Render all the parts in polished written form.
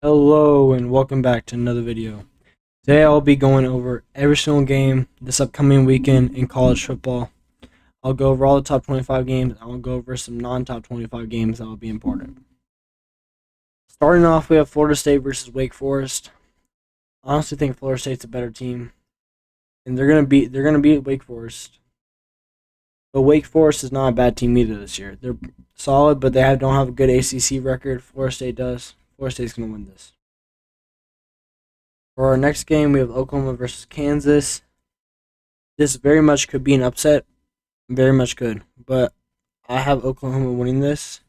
Hello and welcome back to another video. Today I'll be going over every single game this upcoming weekend in college football. I'll go over all the top 25 games. I'll go over some non-top 25 games that will be important. Starting off, we have Florida State versus Wake Forest. I honestly think Florida State's a better team, and they're gonna beat Wake Forest. But Wake Forest is not a bad team either this year. They're solid, but don't have a good ACC record. Florida State does. Florida State's gonna win this. For our next game, we have Oklahoma versus Kansas. This very much could be an upset. Very much could. But I have Oklahoma winning this.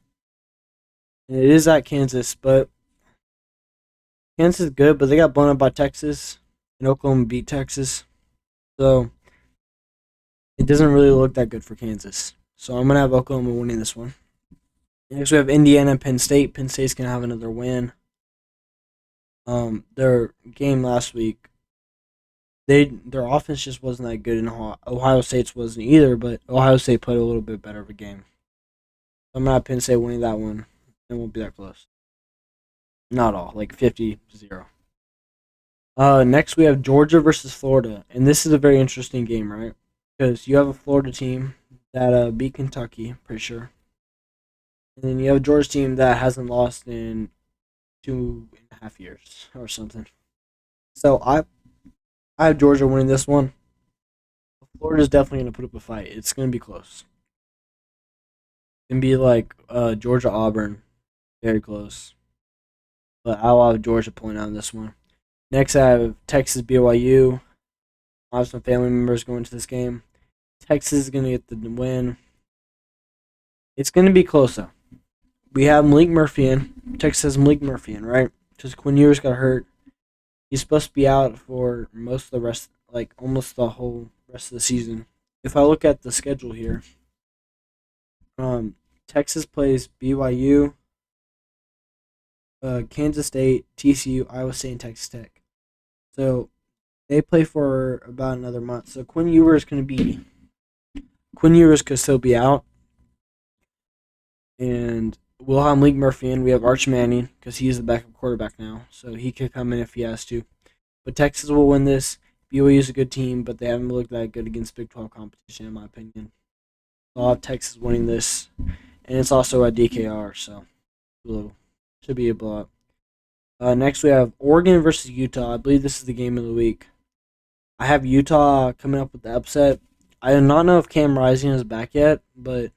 And it is at Kansas, but Kansas is good, but they got blown up by Texas. And Oklahoma beat Texas. So it doesn't really look that good for Kansas. So I'm going to have Oklahoma winning this one. Next, we have Indiana and Penn State. Penn State's going to have another win. Their game last week, their offense just wasn't that good, and Ohio State's wasn't either. But Ohio State played a little bit better of a game. I'm gonna have Penn State winning that one. It won't be that close. Not all, like 50-0. Next we have Georgia versus Florida, and this is a very interesting game, right? Because you have a Florida team that beat Kentucky, pretty sure, and then you have a Georgia team that hasn't lost in 2.5 years or something. So I have Georgia winning this one. Florida's definitely gonna put up a fight. It's gonna be close. It's gonna be like Georgia Auburn, very close. But I'll have Georgia pulling out in this one. Next, I have Texas BYU. I have some family members going to this game. Texas is going to get the win. It's going to be close, though. We have Malik Murphy in. Texas has Malik Murphy in, right? Because Quinn Ewers got hurt. He's supposed to be out for most of the rest, like almost the whole rest of the season. If I look at the schedule here, Texas plays BYU, Kansas State, TCU, Iowa State, and Texas Tech. So they play for about another month. So Quinn Ewers could still be out, and we'll have Malik Murphy in. We have Arch Manning because he's the backup quarterback now, so he could come in if he has to. But Texas will win this. BYU is a good team, but they haven't looked that good against Big 12 competition, in my opinion. So I'll have Texas winning this, and it's also at DKR, so should be a blowout. Next, we have Oregon versus Utah. I believe this is the game of the week. I have Utah coming up with the upset. I do not know if Cam Rising is back yet, but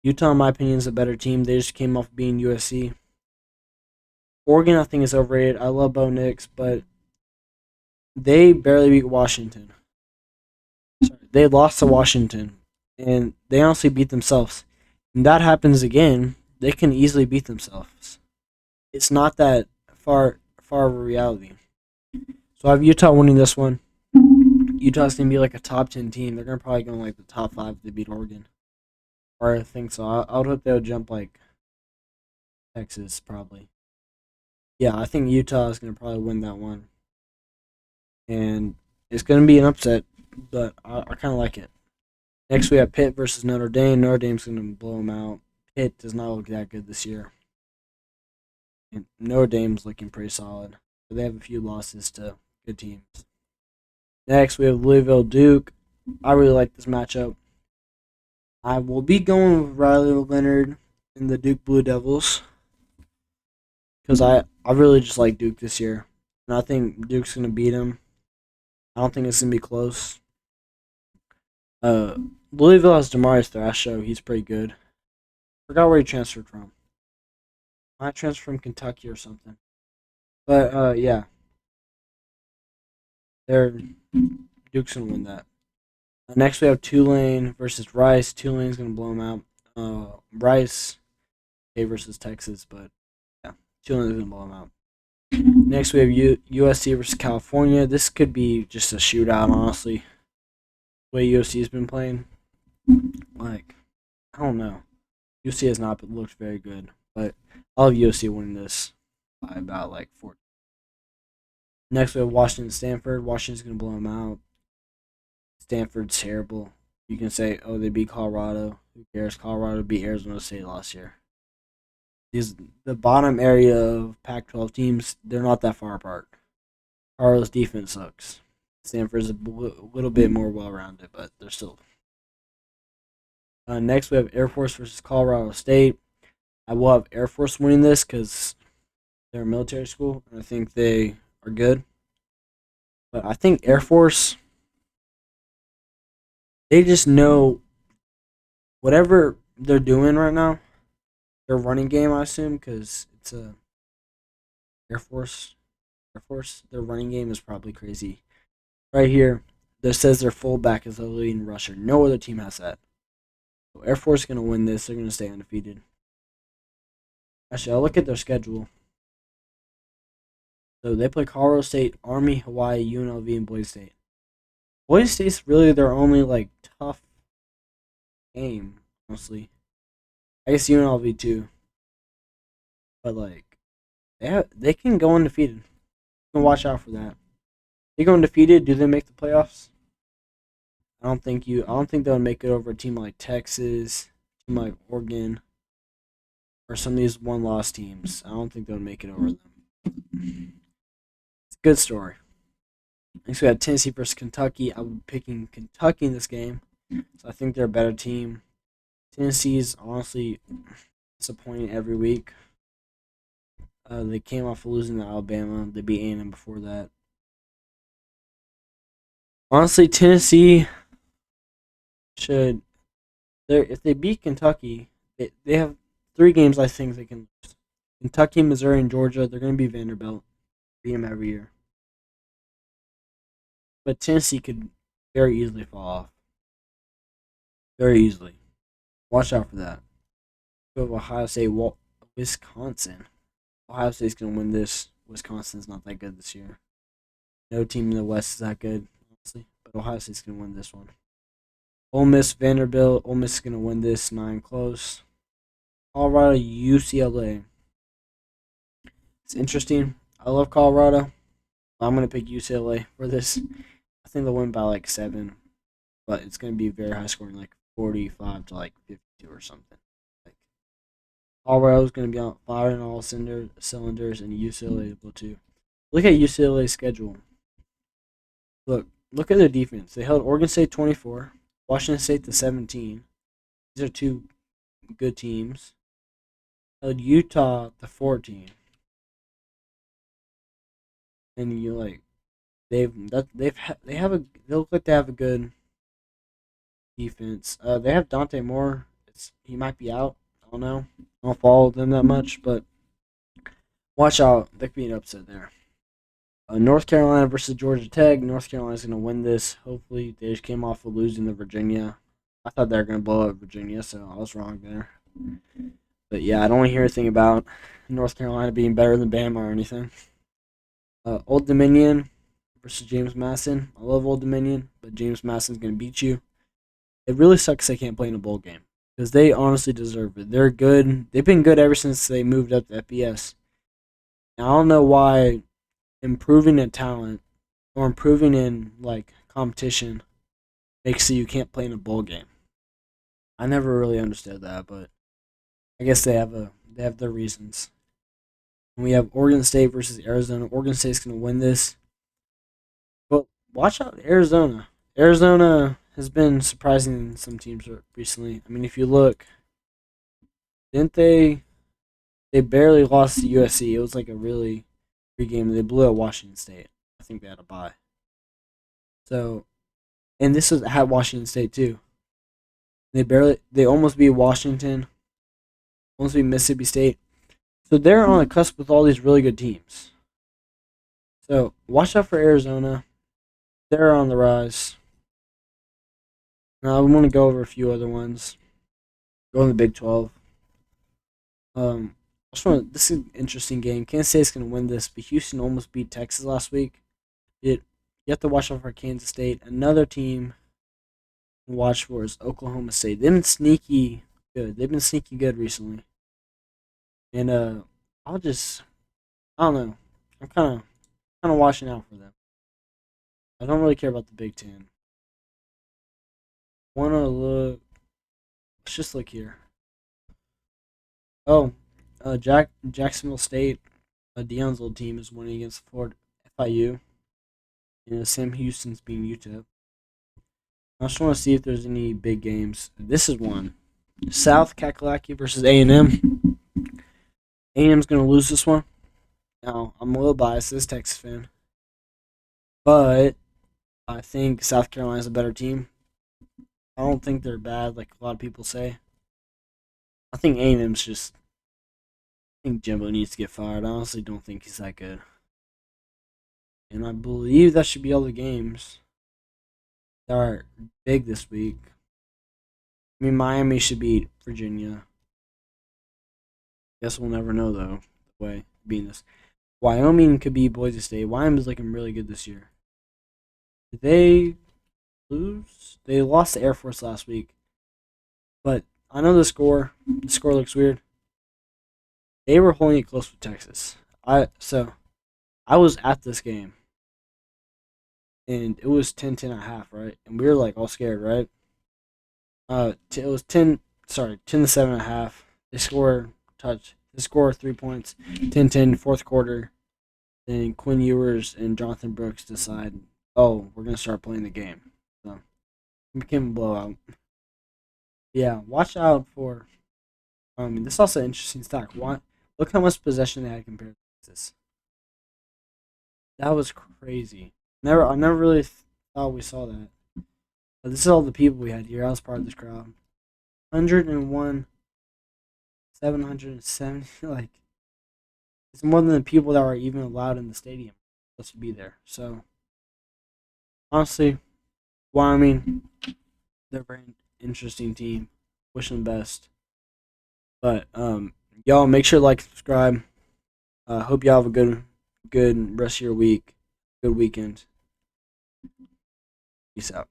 Utah, in my opinion, is a better team. They just came off being USC. Oregon, I think, is overrated. I love Bo Nix, but they barely beat Washington. Sorry, they lost to Washington, and they honestly beat themselves. And that happens again, they can easily beat themselves. It's not that far of a reality. So I have Utah winning this one. Utah's gonna be like a top 10 team. They're gonna probably go in like the top 5 if they beat Oregon. Or I think so. I would hope they'll jump like Texas probably. Yeah, I think Utah is gonna probably win that one, and it's gonna be an upset, but I kind of like it. Next we have Pitt versus Notre Dame. Notre Dame's gonna blow them out. Pitt does not look that good this year, and Notre Dame's looking pretty solid. But they have a few losses to good teams. Next, we have Louisville Duke. I really like this matchup. I will be going with Riley Leonard and the Duke Blue Devils because I really just like Duke this year. And I think Duke's going to beat him. I don't think it's going to be close. Uh, Louisville has Demarius Thrasher. He's pretty good. Forgot where he transferred from. Might transfer from Kentucky or something. But yeah, they're Duke's going to win that. Next, we have Tulane versus Rice. Tulane's going to blow them out. Rice, okay, versus Texas, but yeah, Tulane's going to blow them out. Next, we have USC versus California. This could be just a shootout, honestly. The way USC has been playing. Like, I don't know. USC has not looked very good, but I'll have USC winning this by about like 4. Next, we have Washington Stanford. Washington's going to blow them out. Stanford's terrible. You can say, oh, they beat Colorado. Who cares? Colorado beat Arizona State last year. These the bottom area of Pac-12 teams, they're not that far apart. Colorado's defense sucks. Stanford's a little bit more well-rounded, but they're still. Next, we have Air Force versus Colorado State. I will have Air Force winning this because they're a military school, and I think they are good. But I think Air Force, they just know whatever they're doing right now, their running game, I assume, because it's a Air Force. Air Force, their running game is probably crazy. Right here, that says their fullback is the leading rusher. No other team has that. So Air Force is going to win this. They're going to stay undefeated. Actually, I'll look at their schedule. So they play Colorado State, Army, Hawaii, UNLV, and Boise State. Boise State's really their only tough game, honestly. I guess UNLV too, but they can go undefeated. You can watch out for that. They go undefeated. Do they make the playoffs? I don't think they'll make it over a team like Texas, a team like Oregon, or some of these one-loss teams. I don't think they'll make it over them. It's a good story. Next, we have Tennessee versus Kentucky. I'm picking Kentucky in this game, so I think they're a better team. Tennessee's honestly disappointing every week. They came off of losing to Alabama. They beat A&M before that. Honestly, Tennessee should. If they beat Kentucky, they have 3 games I think they can lose. Kentucky, Missouri, and Georgia. They're going to be Vanderbilt. Beat them every year. But Tennessee could very easily fall off. Very easily. Watch out for that. We have Ohio State, Wisconsin. Ohio State's going to win this. Wisconsin's not that good this year. No team in the West is that good, honestly. But Ohio State's going to win this one. Ole Miss, Vanderbilt. Ole Miss is going to win this 9 close. Colorado, UCLA. It's interesting. I love Colorado. I'm going to pick UCLA for this. I think they'll win by 7. But it's going to be very high scoring, 45 to 52 or something. Colorado's going to be on firing all cylinders, and UCLA will too. Look at UCLA's schedule. Look at their defense. They held Oregon State 24, Washington State to 17. These are 2 good teams. Held Utah to 14, and they look like they have a good defense. They have Dante Moore. He might be out. I don't know. I don't follow them that much, but watch out. They could be an upset there. North Carolina versus Georgia Tech. North Carolina's going to win this. Hopefully, they just came off of losing to Virginia. I thought they were going to blow up Virginia, so I was wrong there. But yeah, I don't want to hear anything about North Carolina being better than Bama or anything. Old Dominion versus James Madison. I love Old Dominion, but James Madison's going to beat you. It really sucks they can't play in a bowl game because they honestly deserve it. They're good. They've been good ever since they moved up to FBS. Now, I don't know why improving in talent or improving in competition makes so you can't play in a bowl game. I never really understood that, but I guess they have their reasons. And we have Oregon State versus Arizona. Oregon State's going to win this. But watch out, Arizona. Arizona has been surprising some teams recently. I mean, if you look, didn't they? They barely lost to USC. It was a really big game. They blew out Washington State. I think they had a bye. So, and this was at Washington State too. They almost beat Washington, almost beat Mississippi State. So they're on the cusp with all these really good teams. So watch out for Arizona. They're on the rise. Now I want to go over a few other ones. Go in the Big 12. This is an interesting game. Kansas State's going to win this, but Houston almost beat Texas last week. You have to watch out for Kansas State. Another team to watch for is Oklahoma State. They've been sneaky good. They've been sneaky good recently. And I don't know. I'm kind of watching out for them. I don't really care about the Big Ten. Want to look? Let's just look here. Oh, Jacksonville State, Deion's old team, is winning against Florida FIU, and Sam Houston's beating UTEP. I just want to see if there's any big games. This is one. South Kakalaki versus A&M. A&M's going to lose this one. Now, I'm a little biased as a Texas fan, but I think South Carolina's a better team. I don't think they're bad like a lot of people say. I think A&M's just. I think Jimbo needs to get fired. I honestly don't think he's that good. And I believe that should be all the games that are big this week. I mean, Miami should beat Virginia. Guess we'll never know, though, the way being this. Wyoming could beat Boise State. Wyoming's looking really good this year. Did they lose? They lost to Air Force last week. But I know the score. The score looks weird. They were holding it close with Texas. I was at this game. And it was 10-10 and a half, right? And we were like all scared, right? It was 10-7 and a half. They scored 3 points. 10-10 fourth quarter. Then Quinn Ewers and Jonathan Brooks decide, oh, we're gonna start playing the game. So it became a blowout. Yeah, watch out for. This is also an interesting stat. Look how much possession they had compared to Texas. That was crazy. I never really thought we saw that. But this is all the people we had here. I was part of this crowd. 101, 770. Like, it's more than the people that were even allowed in the stadium supposed to be there. So, honestly, Wyoming, they're a very interesting team. Wish them the best. But y'all make sure to like, subscribe. Hope y'all have a good rest of your week. Good weekend. Peace out.